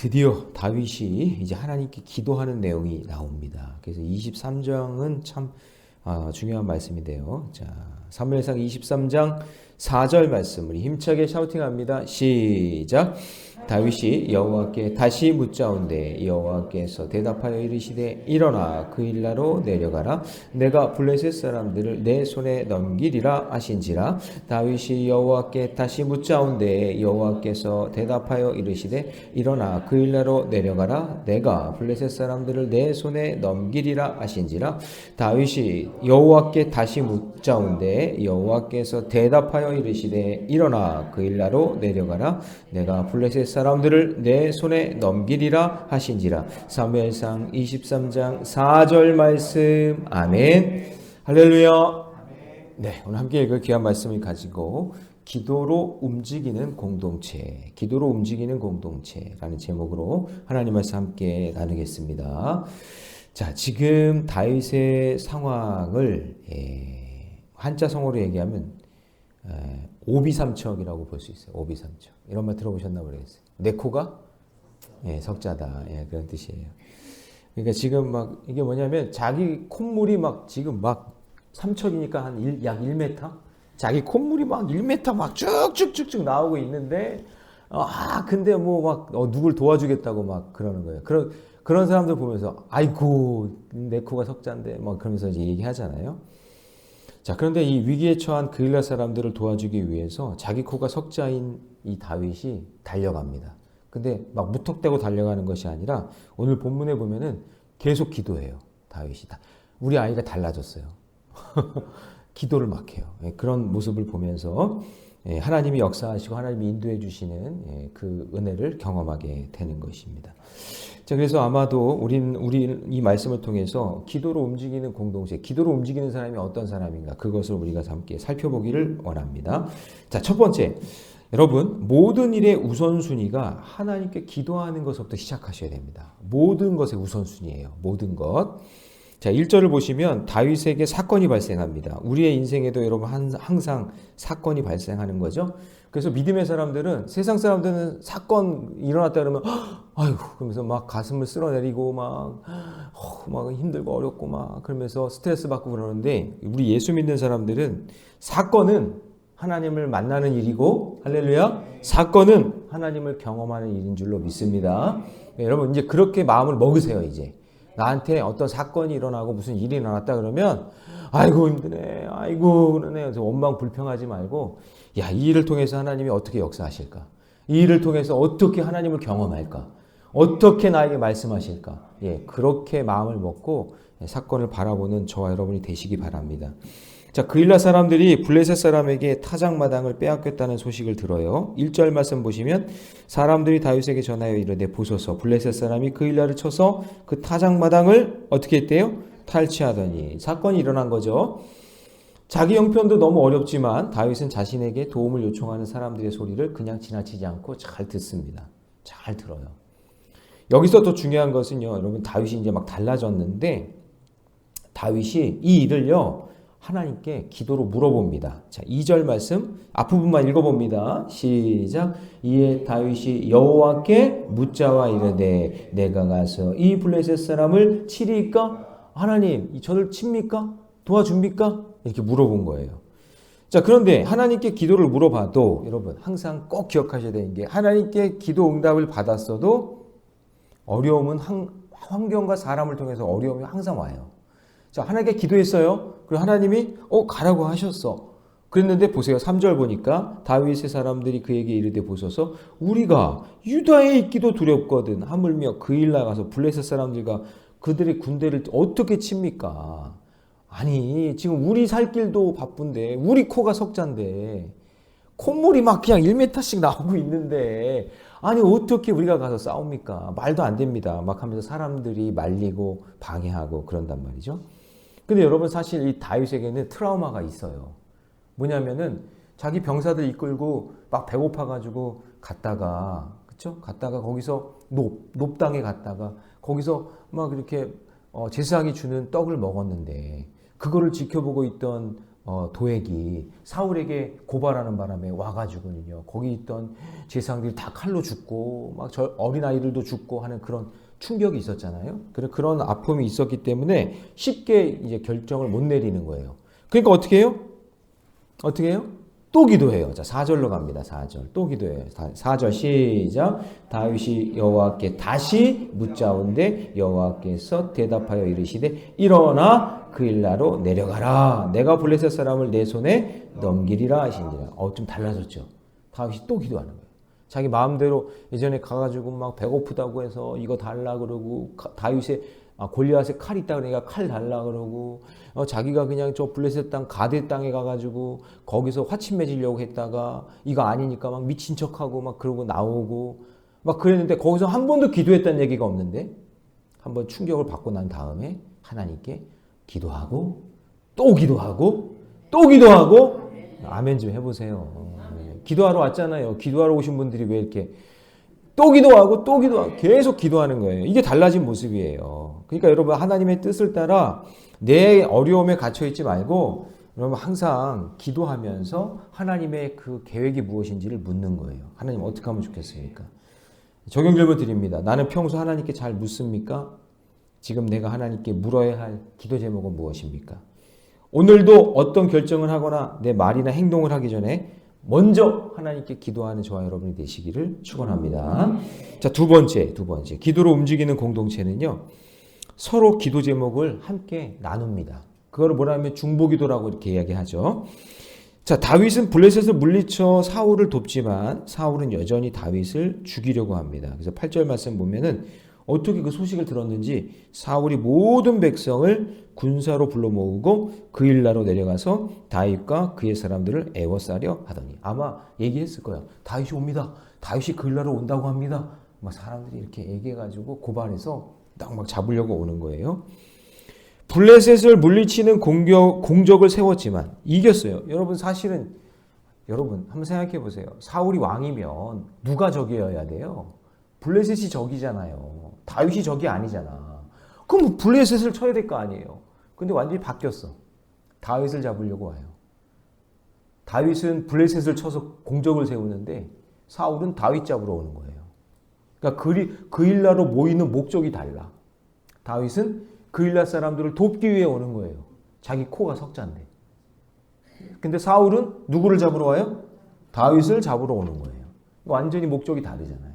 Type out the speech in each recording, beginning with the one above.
드디어 다윗이 이제 하나님께 기도하는 내용이 나옵니다. 그래서 23장은 참 중요한 말씀인데요. 자, 사무엘상 23장 4절 말씀을 힘차게 샤우팅합니다. 시작. 다윗이 여호와께 다시 묻자온대 여호와께서 대답하여 이르시되 일어나 그 일나로 내려가라 내가 블레셋 사람들을 내 손에 넘기리라 하신지라. 다윗이 여호와께 다시 묻자온대 여호와께서 대답하여 이르시되 일어나 그 일나로 내려가라 내가 블레셋 사람들을 내 손에 넘기리라 하신지라. 다윗이 여호와께 다시 묻자온대 여호와께서 대답하여 이르시되 일어나 그 일나로 내려가라 내가 블레셋 사람들을 내 손에 넘기리라 하신지라. 사무엘상 23장 4절 말씀. 아멘. 할렐루야. 네, 오늘 함께 읽을 귀한 말씀을 가지고 기도로 움직이는 공동체, 기도로 움직이는 공동체라는 제목으로 하나님 말씀 함께 나누겠습니다. 자, 지금 다윗의 상황을 한자 성어로 얘기하면 오비삼척이라고 볼 수 있어요. 오비삼척. 이런 말 들어보셨나 모르겠어요. 내 코가 석자다. 그런 뜻이에요. 그러니까 지금 막 이게 뭐냐면 자기 콧물이 막 지금 막 삼척이니까 약 1m? 자기 콧물이 막 1m 막 쭉쭉쭉쭉 나오고 있는데 근데 뭐 막 누굴 도와주겠다고 막 그러는 거예요. 그런 사람들 보면서 아이고 내 코가 석자인데 막 그러면서 이제 얘기하잖아요. 자, 그런데 이 위기에 처한 그일라 사람들을 도와주기 위해서 자기 코가 석자인 이 다윗이 달려갑니다. 근데 막 무턱대고 달려가는 것이 아니라 오늘 본문에 보면은 계속 기도해요. 다윗이. 우리 아이가 달라졌어요. 기도를 막 해요. 그런 모습을 보면서 하나님이 역사하시고 하나님이 인도해 주시는 그 은혜를 경험하게 되는 것입니다. 자, 그래서 아마도 우리 이 말씀을 통해서 기도로 움직이는 공동체, 기도로 움직이는 사람이 어떤 사람인가 그것을 우리가 함께 살펴보기를 원합니다. 자, 첫 번째, 여러분 모든 일의 우선순위가 하나님께 기도하는 것부터 시작하셔야 됩니다. 모든 것의 우선순위예요. 모든 것. 자, 1절을 보시면 다윗에게 사건이 발생합니다. 우리의 인생에도 여러분 항상 사건이 발생하는 거죠. 그래서 믿음의 사람들은 세상 사람들은 사건 일어났다 그러면 아이고 그러면서 막 가슴을 쓸어내리고 막 힘들고 어렵고 막 그러면서 스트레스 받고 그러는데 우리 예수 믿는 사람들은 사건은 하나님을 만나는 일이고 할렐루야 사건은 하나님을 경험하는 일인 줄로 믿습니다. 네, 여러분 이제 그렇게 마음을 먹으세요. 이제 나한테 어떤 사건이 일어나고 무슨 일이 일어났다 그러면 아이고 힘드네 아이고 그러네 그래서 원망 불평하지 말고 야, 이 일을 통해서 하나님이 어떻게 역사하실까? 이 일을 통해서 어떻게 하나님을 경험할까? 어떻게 나에게 말씀하실까? 그렇게 마음을 먹고 사건을 바라보는 저와 여러분이 되시기 바랍니다. 자, 그일라 사람들이 블레셋 사람에게 타작마당을 빼앗겼다는 소식을 들어요. 1절 말씀 보시면 사람들이 다윗에게 전하여 이르되 보소서 블레셋 사람이 그일라를 쳐서 그 타작마당을 어떻게 했대요? 탈취하더니 사건이 일어난 거죠. 자기 형편도 너무 어렵지만 다윗은 자신에게 도움을 요청하는 사람들의 소리를 그냥 지나치지 않고 잘 듣습니다. 잘 들어요. 여기서 더 중요한 것은요. 여러분 다윗이 이제 막 달라졌는데 다윗이 이 일을요. 하나님께 기도로 물어봅니다. 자, 2절 말씀 앞부분만 읽어봅니다. 시작. 이에 다윗이 여호와께 묻자와 이르되 내가 가서 이 블레셋 사람을 치리이까? 하나님 저를 칩니까? 도와줍니까? 이렇게 물어본 거예요. 자, 그런데 하나님께 기도를 물어봐도 여러분 항상 꼭 기억하셔야 되는 게 하나님께 기도 응답을 받았어도 어려움은 환경과 사람을 통해서 어려움이 항상 와요. 자, 하나님께 기도했어요. 그리고 하나님이 가라고 하셨어. 그랬는데 보세요. 3절 보니까 다윗의 사람들이 그에게 이르되 보소서 우리가 유다에 있기도 두렵거든 하물며 그일라 가서 블레셋 사람들과 그들의 군대를 어떻게 칩니까? 아니 지금 우리 살 길도 바쁜데 우리 코가 석잔데 콧물이 막 그냥 1m씩 나오고 있는데 아니 어떻게 우리가 가서 싸웁니까? 말도 안 됩니다. 막 하면서 사람들이 말리고 방해하고 그런단 말이죠. 근데 여러분 사실 이 다윗에게는 트라우마가 있어요. 뭐냐면은 자기 병사들 이끌고 막 배고파가지고 갔다가 그쵸? 갔다가 거기서 높당에 갔다가 거기서 막 이렇게 제사장이 주는 떡을 먹었는데 그거를 지켜보고 있던 도액이 사울에게 고발하는 바람에 와가지고는요, 거기 있던 제사장들이 다 칼로 죽고 막 저 어린아이들도 죽고 하는 그런 충격이 있었잖아요. 그런 아픔이 있었기 때문에 쉽게 이제 결정을 못 내리는 거예요. 그러니까 어떻게 해요? 어떻게 해요? 또 기도해요. 자, 4절로 갑니다. 4절. 또 기도해요. 4절 시작. 다윗이 여호와께 다시 묻자온데 여호와께서 대답하여 이르시되 일어나 그 일나로 내려가라. 내가 블레셋 사람을 내 손에 넘기리라 하시니라. 좀 달라졌죠. 다윗이 또 기도하는 거예요. 자기 마음대로 예전에 가가지고 막 배고프다고 해서 이거 달라 그러고 골리앗에 칼 있다 그러니까 칼 달라 그러고 자기가 그냥 저 블레셋 땅 가데 땅에 가가지고 거기서 화친 맺으려고 했다가 이거 아니니까 막 미친 척하고 막 그러고 나오고 막 그랬는데 거기서 한 번도 기도했다는 얘기가 없는데 한번 충격을 받고 난 다음에 하나님께 기도하고 또 기도하고 또 기도하고 아멘 좀 해보세요. 기도하러 왔잖아요. 기도하러 오신 분들이 왜 이렇게 또 기도하고 또 기도하고 계속 기도하는 거예요. 이게 달라진 모습이에요. 그러니까 여러분 하나님의 뜻을 따라 내 어려움에 갇혀 있지 말고 여러분 항상 기도하면서 하나님의 그 계획이 무엇인지를 묻는 거예요. 하나님 어떻게 하면 좋겠습니까? 적용 질문 드립니다. 나는 평소 하나님께 잘 묻습니까? 지금 내가 하나님께 물어야 할 기도 제목은 무엇입니까? 오늘도 어떤 결정을 하거나 내 말이나 행동을 하기 전에 먼저 하나님께 기도하는 저와 여러분이 되시기를 축원합니다. 자, 두 번째. 기도로 움직이는 공동체는요, 서로 기도 제목을 함께 나눕니다. 그거를 뭐라 하면 중보기도라고 이렇게 이야기하죠. 자, 다윗은 블레셋을 물리쳐 사울을 돕지만 사울은 여전히 다윗을 죽이려고 합니다. 그래서 8절 말씀 보면은 어떻게 그 소식을 들었는지 사울이 모든 백성을 군사로 불러 모으고 그 일나로 내려가서 다윗과 그의 사람들을 애워싸려 하더니 아마 얘기했을 거예요. 다윗이 옵니다. 다윗이 그 일나로 온다고 합니다. 막 사람들이 이렇게 얘기해가지고 고발해서 딱 막 잡으려고 오는 거예요. 블레셋을 물리치는 공적을 세웠지만 이겼어요. 여러분 사실은 여러분 한번 생각해 보세요. 사울이 왕이면 누가 적이어야 돼요? 블레셋이 적이잖아요. 다윗이 적이 아니잖아. 그럼 블레셋을 쳐야 될 거 아니에요. 근데 완전히 바뀌었어. 다윗을 잡으려고 와요. 다윗은 블레셋을 쳐서 공적을 세우는데 사울은 다윗 잡으러 오는 거예요. 그러니까 그 일나로 모이는 목적이 달라. 다윗은 그 일나 사람들을 돕기 위해 오는 거예요. 자기 코가 석자인데. 근데 사울은 누구를 잡으러 와요? 다윗을 잡으러 오는 거예요. 완전히 목적이 다르잖아요.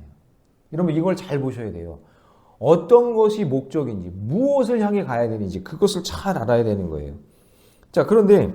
여러분 이걸 잘 보셔야 돼요. 어떤 것이 목적인지 무엇을 향해 가야 되는지 그것을 잘 알아야 되는 거예요. 자, 그런데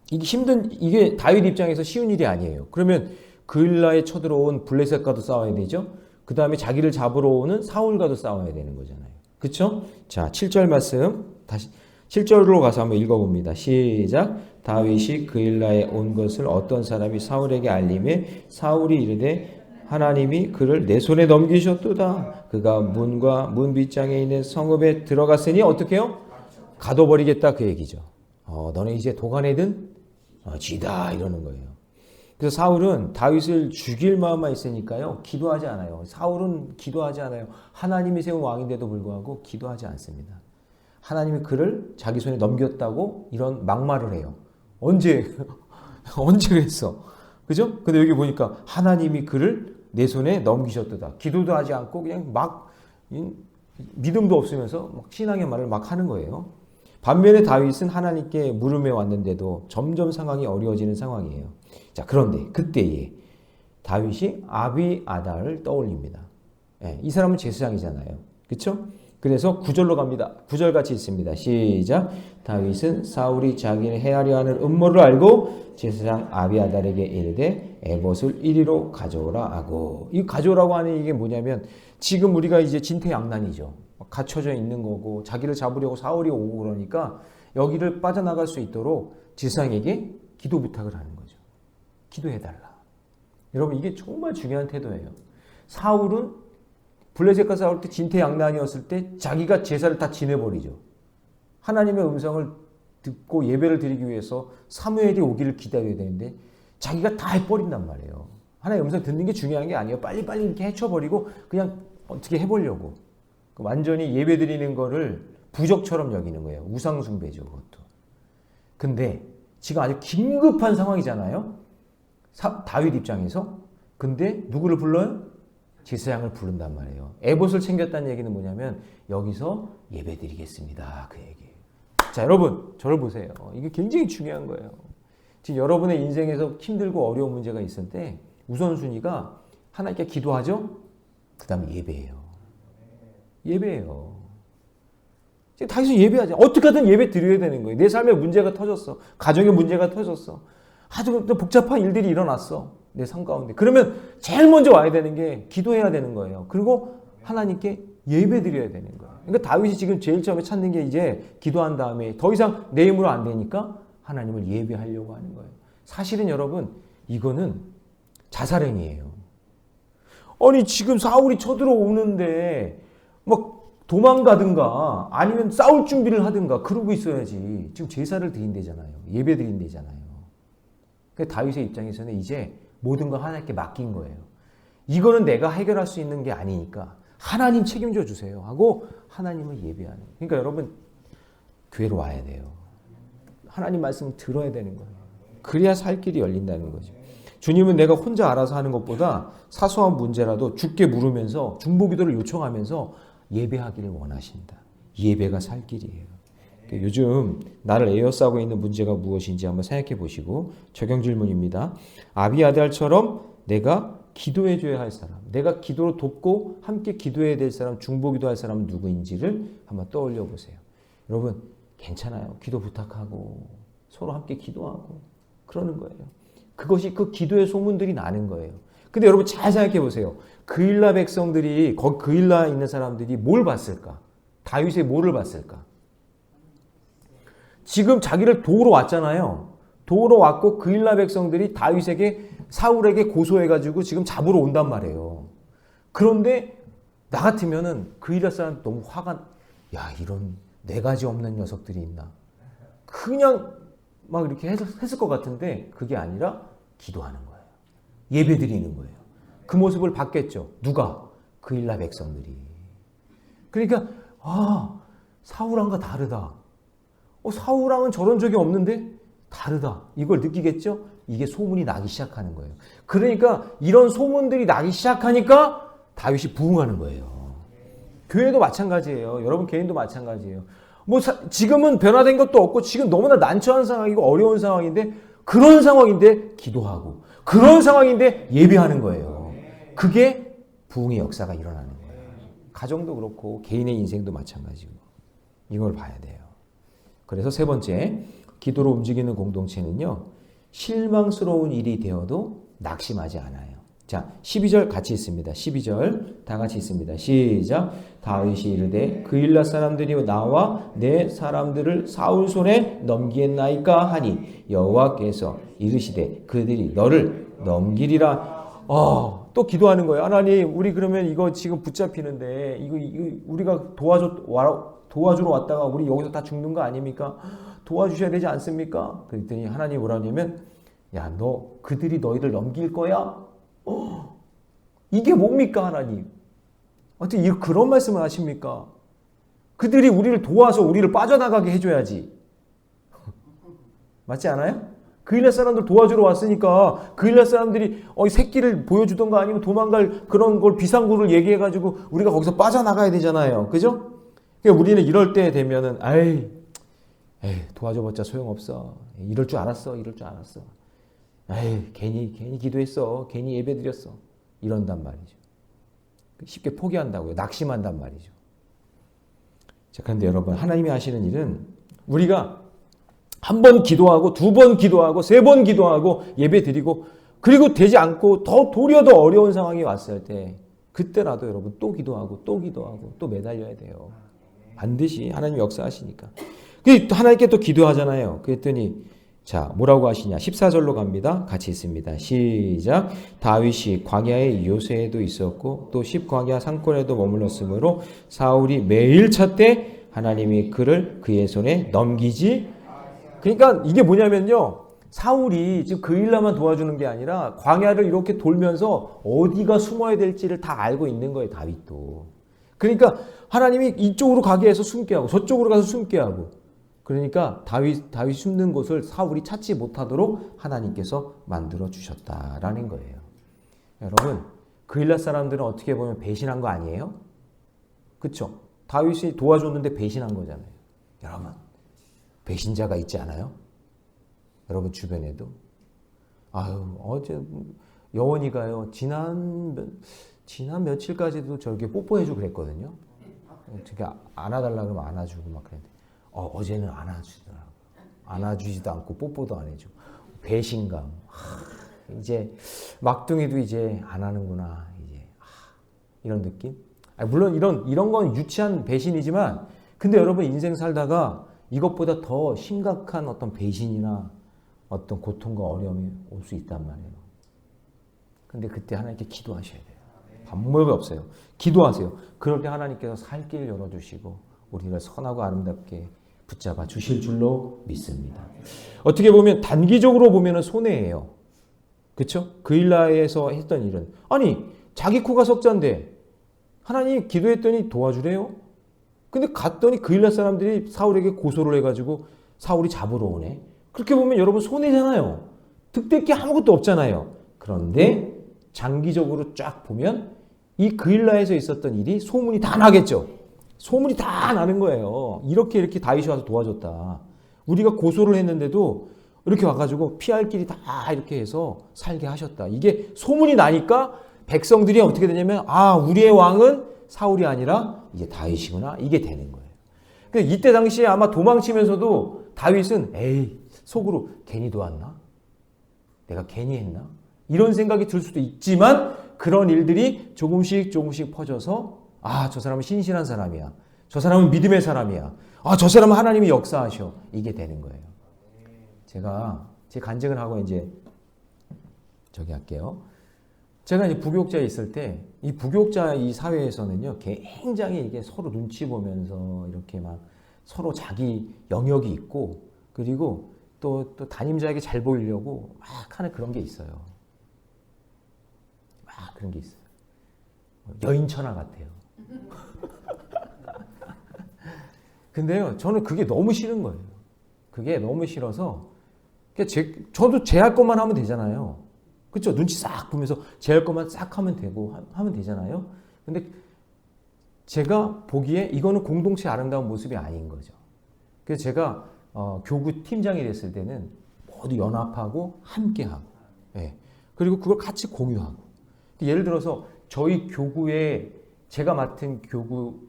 이게 다윗 입장에서 쉬운 일이 아니에요. 그러면 그일라에 쳐들어온 블레셋과도 싸워야 되죠. 그 다음에 자기를 잡으러 오는 사울과도 싸워야 되는 거잖아요. 그렇죠? 자, 7절 말씀 다시 7절로 가서 한번 읽어봅니다. 시작. 다윗이 그일라에 온 것을 어떤 사람이 사울에게 알림해 사울이 이르되 하나님이 그를 내 손에 넘기셨도다. 그가 문과 문 빗장에 있는 성읍에 들어갔으니 어떻게 해요? 가둬버리겠다 그 얘기죠. 너네 이제 도가내든 쥐다 이러는 거예요. 그래서 사울은 다윗을 죽일 마음만 있으니까요. 기도하지 않아요. 사울은 기도하지 않아요. 하나님이 세운 왕인데도 불구하고 기도하지 않습니다. 하나님이 그를 자기 손에 넘겼다고 이런 막말을 해요. 언제 그랬어? 그죠? 근데 여기 보니까 하나님이 그를 내 손에 넘기셨도다. 기도도 하지 않고 그냥 막 믿음도 없으면서 막 신앙의 말을 막 하는 거예요. 반면에 다윗은 하나님께 물음해 왔는데도 점점 상황이 어려워지는 상황이에요. 자, 그런데 그때에 다윗이 아비아달을 떠올립니다. 이 사람은 제사장이잖아요. 그렇죠? 그래서 9절로 갑니다. 9절 같이 있습니다. 시작. 다윗은 사울이 자기를 해하려 하는 음모를 알고 제사장 아비아달에게 이르되 에봇을 이리로 가져오라 하고, 이 가져오라고 하는 이게 뭐냐면 지금 우리가 이제 진퇴양난이죠. 갇혀져 있는 거고 자기를 잡으려고 사울이 오고 그러니까 여기를 빠져나갈 수 있도록 제사장에게 기도 부탁을 하는 거죠. 기도해달라. 여러분 이게 정말 중요한 태도예요. 사울은 블레셋과 싸울 때 진퇴양난이었을 때 자기가 제사를 다 지내버리죠. 하나님의 음성을 듣고 예배를 드리기 위해서 사무엘이 오기를 기다려야 되는데 자기가 다 해버린단 말이에요. 하나님의 음성 듣는 게 중요한 게 아니에요. 빨리빨리 이렇게 헤쳐버리고 그냥 어떻게 해보려고. 완전히 예배 드리는 거를 부적처럼 여기는 거예요. 우상숭배죠, 그것도. 근데 지금 아주 긴급한 상황이잖아요. 다윗 입장에서. 근데 누구를 불러요? 제사장을 부른단 말이에요. 에봇을 챙겼다는 얘기는 뭐냐면 여기서 예배드리겠습니다. 그 얘기예요. 자, 여러분 저를 보세요. 이게 굉장히 중요한 거예요. 지금 여러분의 인생에서 힘들고 어려운 문제가 있을 때 우선순위가 하나님께 기도하죠. 그 다음에 예배예요. 예배예요. 지금 다윗은 예배하자. 어떻게 하든 예배 드려야 되는 거예요. 내 삶에 문제가 터졌어. 가정에 문제가 터졌어. 아주 복잡한 일들이 일어났어. 내 삶 가운데. 그러면 제일 먼저 와야 되는 게 기도해야 되는 거예요. 그리고 하나님께 예배 드려야 되는 거예요. 그러니까 다윗이 지금 제일 처음에 찾는 게 이제 기도한 다음에 더 이상 내 힘으로 안 되니까 하나님을 예배하려고 하는 거예요. 사실은 여러분 이거는 자살행위예요. 아니 지금 사울이 쳐들어오는데 막 도망가든가 아니면 싸울 준비를 하든가 그러고 있어야지. 지금 제사를 드린대잖아요. 예배 드린대잖아요. 그러니까 다윗의 입장에서는 이제 모든 걸 하나님께 맡긴 거예요. 이거는 내가 해결할 수 있는 게 아니니까 하나님 책임져 주세요 하고 하나님을 예배하는 거예요. 그러니까 여러분 교회로 와야 돼요. 하나님 말씀을 들어야 되는 거예요. 그래야 살 길이 열린다는 거죠. 주님은 내가 혼자 알아서 하는 것보다 사소한 문제라도 주께 물으면서 중보기도를 요청하면서 예배하기를 원하신다. 예배가 살 길이에요. 요즘 나를 에워싸고 있는 문제가 무엇인지 한번 생각해 보시고 적용 질문입니다. 아비아달처럼 내가 기도해 줘야 할 사람, 내가 기도로 돕고 함께 기도해야 될 사람, 중보기도 할 사람은 누구인지를 한번 떠올려 보세요. 여러분 괜찮아요. 기도 부탁하고 서로 함께 기도하고 그러는 거예요. 그것이 그 기도의 소문들이 나는 거예요. 근데 여러분 잘 생각해 보세요. 그일라 백성들이 거기 그일라에 있는 사람들이 뭘 봤을까? 다윗의 뭐를 봤을까? 지금 자기를 도우러 왔잖아요. 도우러 왔고 그일라 백성들이 다윗에게 사울에게 고소해가지고 지금 잡으러 온단 말이에요. 그런데 나 같으면은 그일라 사람 너무 화가 야 이런 네 가지 없는 녀석들이 있나. 그냥 막 이렇게 했을 것 같은데 그게 아니라 기도하는 거예요. 예배 드리는 거예요. 그 모습을 봤겠죠. 누가? 그일라 백성들이. 그러니까 사울왕과 다르다. 사울왕은 저런 적이 없는데 다르다. 이걸 느끼겠죠? 이게 소문이 나기 시작하는 거예요. 그러니까 이런 소문들이 나기 시작하니까 다윗이 부응하는 거예요. 교회도 마찬가지예요. 여러분 개인도 마찬가지예요. 지금은 변화된 것도 없고 지금 너무나 난처한 상황이고 어려운 상황인데 그런 상황인데 기도하고 그런 상황인데 예배하는 거예요. 그게 부흥의 역사가 일어나는 거예요. 가정도 그렇고 개인의 인생도 마찬가지고 이걸 봐야 돼요. 그래서 세 번째, 기도로 움직이는 공동체는요. 실망스러운 일이 되어도 낙심하지 않아요. 자, 12절 같이 있습니다. 12절 다 같이 있습니다. 시작. 다윗이 이르되 그일라 사람들이 나와 내 사람들을 사울 손에 넘기겠나이까 하니 여호와께서 이르시되 그들이 너를 넘기리라. 또 기도하는 거예요. 하나님, 우리 그러면 이거 지금 붙잡히는데 이거 우리가 도와주러 왔다가 우리 여기서 다 죽는 거 아닙니까? 도와주셔야 되지 않습니까? 그랬더니 하나님이 뭐라 하냐면 야, 그들이 너희를 넘길 거야? 이게 뭡니까 하나님? 어떻게 그런 말씀을 하십니까? 그들이 우리를 도와서 우리를 빠져나가게 해줘야지. 맞지 않아요? 그일라 사람들 도와주러 왔으니까 그일라 사람들이 새끼를 보여주던가 아니면 도망갈 그런 걸 비상구를 얘기해가지고 우리가 거기서 빠져나가야 되잖아요. 그죠? 그러니까 우리는 이럴 때 되면은 도와줘봤자 소용없어. 이럴 줄 알았어. 괜히 기도했어. 괜히 예배드렸어. 이런단 말이죠. 쉽게 포기한다고요. 낙심한단 말이죠. 자, 그런데 여러분 하나님이 하시는 일은 우리가 한 번 기도하고 두 번 기도하고 세 번 기도하고 예배드리고 그리고 되지 않고 도리어 더 어려운 상황이 왔을 때 그때라도 여러분 또 기도하고 또 매달려야 돼요. 반드시 하나님 역사하시니까. 하나님께 또 기도하잖아요. 그랬더니 자, 뭐라고 하시냐? 14절로 갑니다. 같이 있습니다. 시작. 다윗이 광야의 요새에도 있었고 또 십광야 산골에도 머물렀으므로 사울이 매일 찾되 하나님이 그를 그의 손에 넘기지. 그러니까 이게 뭐냐면요. 사울이 지금 그일라만 도와주는 게 아니라 광야를 이렇게 돌면서 어디가 숨어야 될지를 다 알고 있는 거예요. 다윗도. 그러니까 하나님이 이쪽으로 가게 해서 숨게 하고 저쪽으로 가서 숨게 하고 그러니까 다윗 숨는 곳을 사울이 찾지 못하도록 하나님께서 만들어 주셨다라는 거예요. 여러분, 그일라 사람들은 어떻게 보면 배신한 거 아니에요? 그렇죠? 다윗이 도와줬는데 배신한 거잖아요. 여러분, 배신자가 있지 않아요? 여러분 주변에도. 아유, 어제 여원이가요. 지난 며칠까지도 저렇게 뽀뽀해주고 그랬거든요. 저렇게 안아달라 그러면 안아주고 막 그랬는데 어제는 안아주더라고요. 안아주지도 않고 뽀뽀도 안 해주고. 배신감. 이제 막둥이도 이제 안 하는구나. 이제 이런 느낌. 물론 이런 건 유치한 배신이지만, 근데 여러분 인생 살다가 이것보다 더 심각한 어떤 배신이나 어떤 고통과 어려움이 올 수 있단 말이에요. 근데 그때 하나님께 기도하셔야 돼요. 방법이 없어요. 기도하세요. 그럴 때 하나님께서 살 길 열어주시고 우리를 선하고 아름답게 붙잡아 주실 줄로 믿습니다. 어떻게 보면 단기적으로 보면 손해예요. 그렇죠? 그일라에서 했던 일은, 아니 자기 코가 석자인데 하나님 기도했더니 도와주래요. 근데 갔더니 그일라 사람들이 사울에게 고소를 해가지고 사울이 잡으러 오네. 그렇게 보면 여러분 손해잖아요. 득될 게 아무것도 없잖아요. 그런데 장기적으로 쫙 보면 이 그일라에서 있었던 일이 소문이 다 나겠죠. 소문이 다 나는 거예요. 이렇게 다윗이 와서 도와줬다. 우리가 고소를 했는데도 이렇게 와가지고 피할 길이 다 이렇게 해서 살게 하셨다. 이게 소문이 나니까 백성들이 어떻게 되냐면, 우리의 왕은 사울이 아니라 이제 다윗이구나. 이게 되는 거예요. 그러니까 이때 당시에 아마 도망치면서도 다윗은 속으로 괜히 도왔나? 내가 괜히 했나? 이런 생각이 들 수도 있지만, 그런 일들이 조금씩 퍼져서 저 사람은 신실한 사람이야. 저 사람은 믿음의 사람이야. 저 사람은 하나님이 역사하셔. 이게 되는 거예요. 제가 제 간증을 하고 이제 할게요. 제가 이제 부교육자에 있을 때, 이 부교육자 이 사회에서는요, 굉장히 이게 서로 눈치 보면서 이렇게 막 서로 자기 영역이 있고, 그리고 또 담임자에게 잘 보이려고 막 하는 그런 게 있어요. 막 그런 게 있어요. 여인천하 같아요. 근데요, 저는 그게 너무 싫은 거예요. 그게 너무 싫어서, 저도 제 할 것만 하면 되잖아요. 그렇죠? 눈치 싹 보면서 제 할 것만 싹 하면 되잖아요. 근데 제가 보기에 이거는 공동체의 아름다운 모습이 아닌 거죠. 그래서 제가 교구 팀장이 됐을 때는 모두 연합하고 함께하고, 그리고 그걸 같이 공유하고. 예를 들어서 저희 교구에 제가 맡은 교구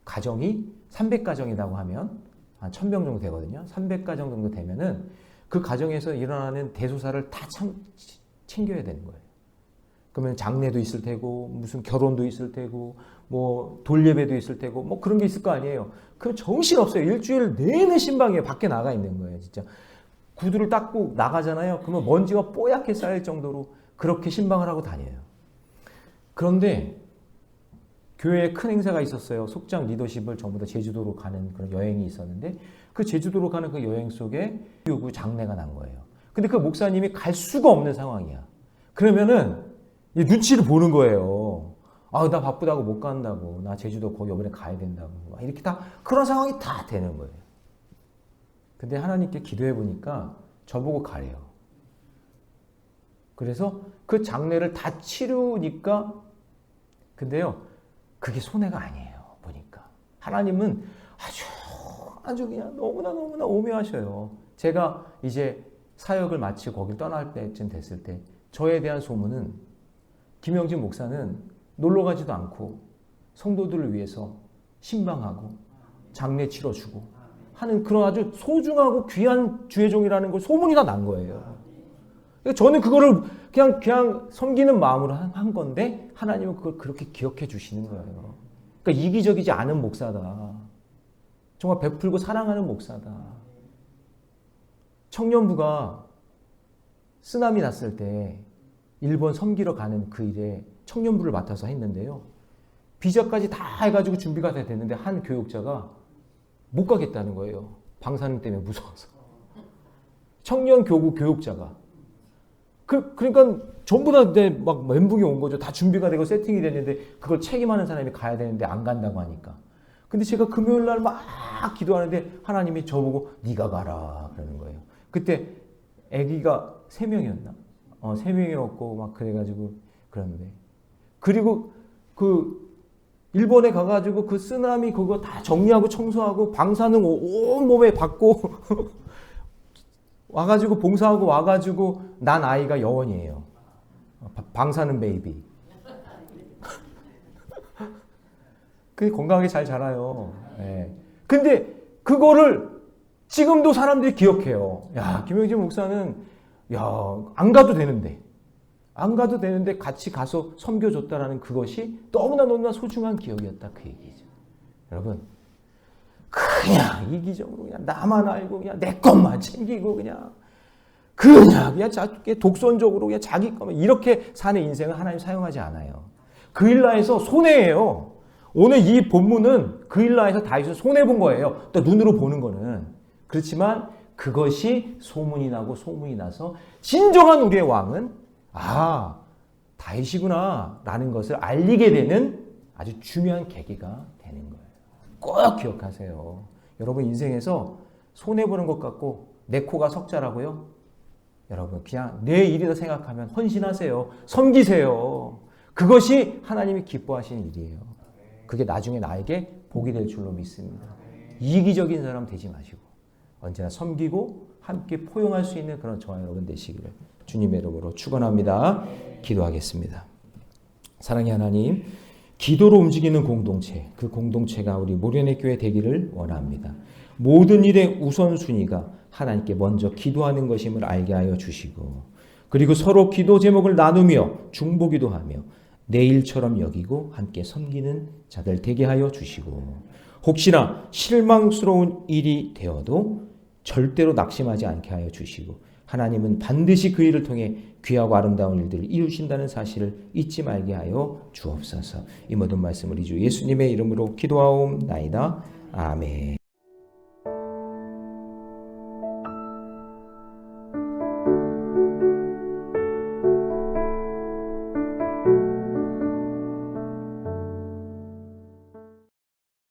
가정이 300가정이라고 하면 한 1000명 정도 되거든요. 300가정 정도 되면은 그 가정에서 일어나는 대소사를 다 챙겨야 되는 거예요. 그러면 장례도 있을 테고, 무슨 결혼도 있을 테고, 뭐 돌예배도 있을 테고, 뭐 그런 게 있을 거 아니에요. 그럼 정신 없어요. 일주일 내내 신방에 밖에 나가 있는 거예요, 진짜. 구두를 닦고 나가잖아요. 그러면 먼지가 뽀얗게 쌓일 정도로 그렇게 신방을 하고 다녀요. 그런데 교회에 큰 행사가 있었어요. 속장 리더십을 전부 다 제주도로 가는 그런 여행이 있었는데, 그 제주도로 가는 그 여행 속에 교구 장례가 난 거예요. 근데 그 목사님이 갈 수가 없는 상황이야. 그러면은 눈치를 보는 거예요. 나 바쁘다고 못 간다고. 나 제주도 거기 이번에 가야 된다고. 이렇게 다 그런 상황이 다 되는 거예요. 근데 하나님께 기도해 보니까 저보고 가래요. 그래서 그 장례를 다 치르니까, 근데요, 그게 손해가 아니에요. 보니까 하나님은 아주 그냥 너무나 오묘하셔요. 제가 이제 사역을 마치고 거길 떠날 때쯤 됐을 때, 저에 대한 소문은 김영진 목사는 놀러 가지도 않고 성도들을 위해서 신방하고 장례 치러주고 하는 그런 아주 소중하고 귀한 주의 종이라는 걸 소문이 다 난 거예요. 저는 그거를 그냥 섬기는 마음으로 한 건데, 하나님은 그걸 그렇게 기억해 주시는 거예요. 그러니까 이기적이지 않은 목사다. 정말 베풀고 사랑하는 목사다. 청년부가 쓰나미 났을 때 일본 섬기러 가는 그 일에 청년부를 맡아서 했는데요. 비자까지 다 해가지고 준비가 다 됐는데 한 교육자가 못 가겠다는 거예요. 방사능 때문에 무서워서. 청년 교구 교육자가. 그러니까 전부 다 막 멘붕이 온 거죠. 다 준비가 되고 세팅이 됐는데 그걸 책임하는 사람이 가야 되는데 안 간다고 하니까. 근데 제가 금요일 날 막 막 기도하는데 하나님이 저보고 네가 가라 그러는 거예요. 그때 아기가 3명이었나? 3명이었고 막 그래가지고 그러는데 그리고 그 일본에 가가지고 그 쓰나미 그거 다 정리하고 청소하고 방사능 온 몸에 받고 와가지고 봉사하고 와가지고 난 아이가 여원이에요. 방사능 베이비. 그 건강하게 잘 자라요. 네. 근데 그거를 지금도 사람들이 기억해요. 야, 김영진 목사는 안 가도 되는데 같이 가서 섬겨줬다라는 그것이 너무나 소중한 기억이었다 그 얘기죠. 여러분, 그냥 이기적으로 그냥 나만 알고 그냥 내 것만 챙기고 그냥 독선적으로 그냥 자기 것만 이렇게 사는 인생을 하나님 사용하지 않아요. 그일라에서 손해예요. 오늘 이 본문은 그일라에서 다윗을 손해본 거예요. 또 눈으로 보는 거는. 그렇지만 그것이 소문이 나서 진정한 우리의 왕은 다윗이구나 라는 것을 알리게 되는 아주 중요한 계기가 되는 거예요. 꼭 기억하세요. 여러분 인생에서 손해보는 것 같고 내 코가 석자라고요? 여러분 그냥 내 일이다 생각하면 헌신하세요. 섬기세요. 그것이 하나님이 기뻐하시는 일이에요. 그게 나중에 나에게 복이 될 줄로 믿습니다. 이기적인 사람 되지 마시고 언제나 섬기고 함께 포용할 수 있는 그런 저와 여러분 되시기를 주님의 이름으로 축원합니다. 기도하겠습니다. 사랑의 하나님, 기도로 움직이는 공동체, 그 공동체가 우리 모련의 교회 되기를 원합니다. 모든 일의 우선순위가 하나님께 먼저 기도하는 것임을 알게 하여 주시고 그리고 서로 기도 제목을 나누며 중보기도 하며 내 일처럼 여기고 함께 섬기는 자들 되게 하여 주시고 혹시나 실망스러운 일이 되어도 절대로 낙심하지 않게 하여 주시고 하나님은 반드시 그 일을 통해 귀하고 아름다운 일들을 이루신다는 사실을 잊지 말게 하여 주옵소서. 이 모든 말씀을 우리 주 예수님의 이름으로 기도하옵나이다. 아멘.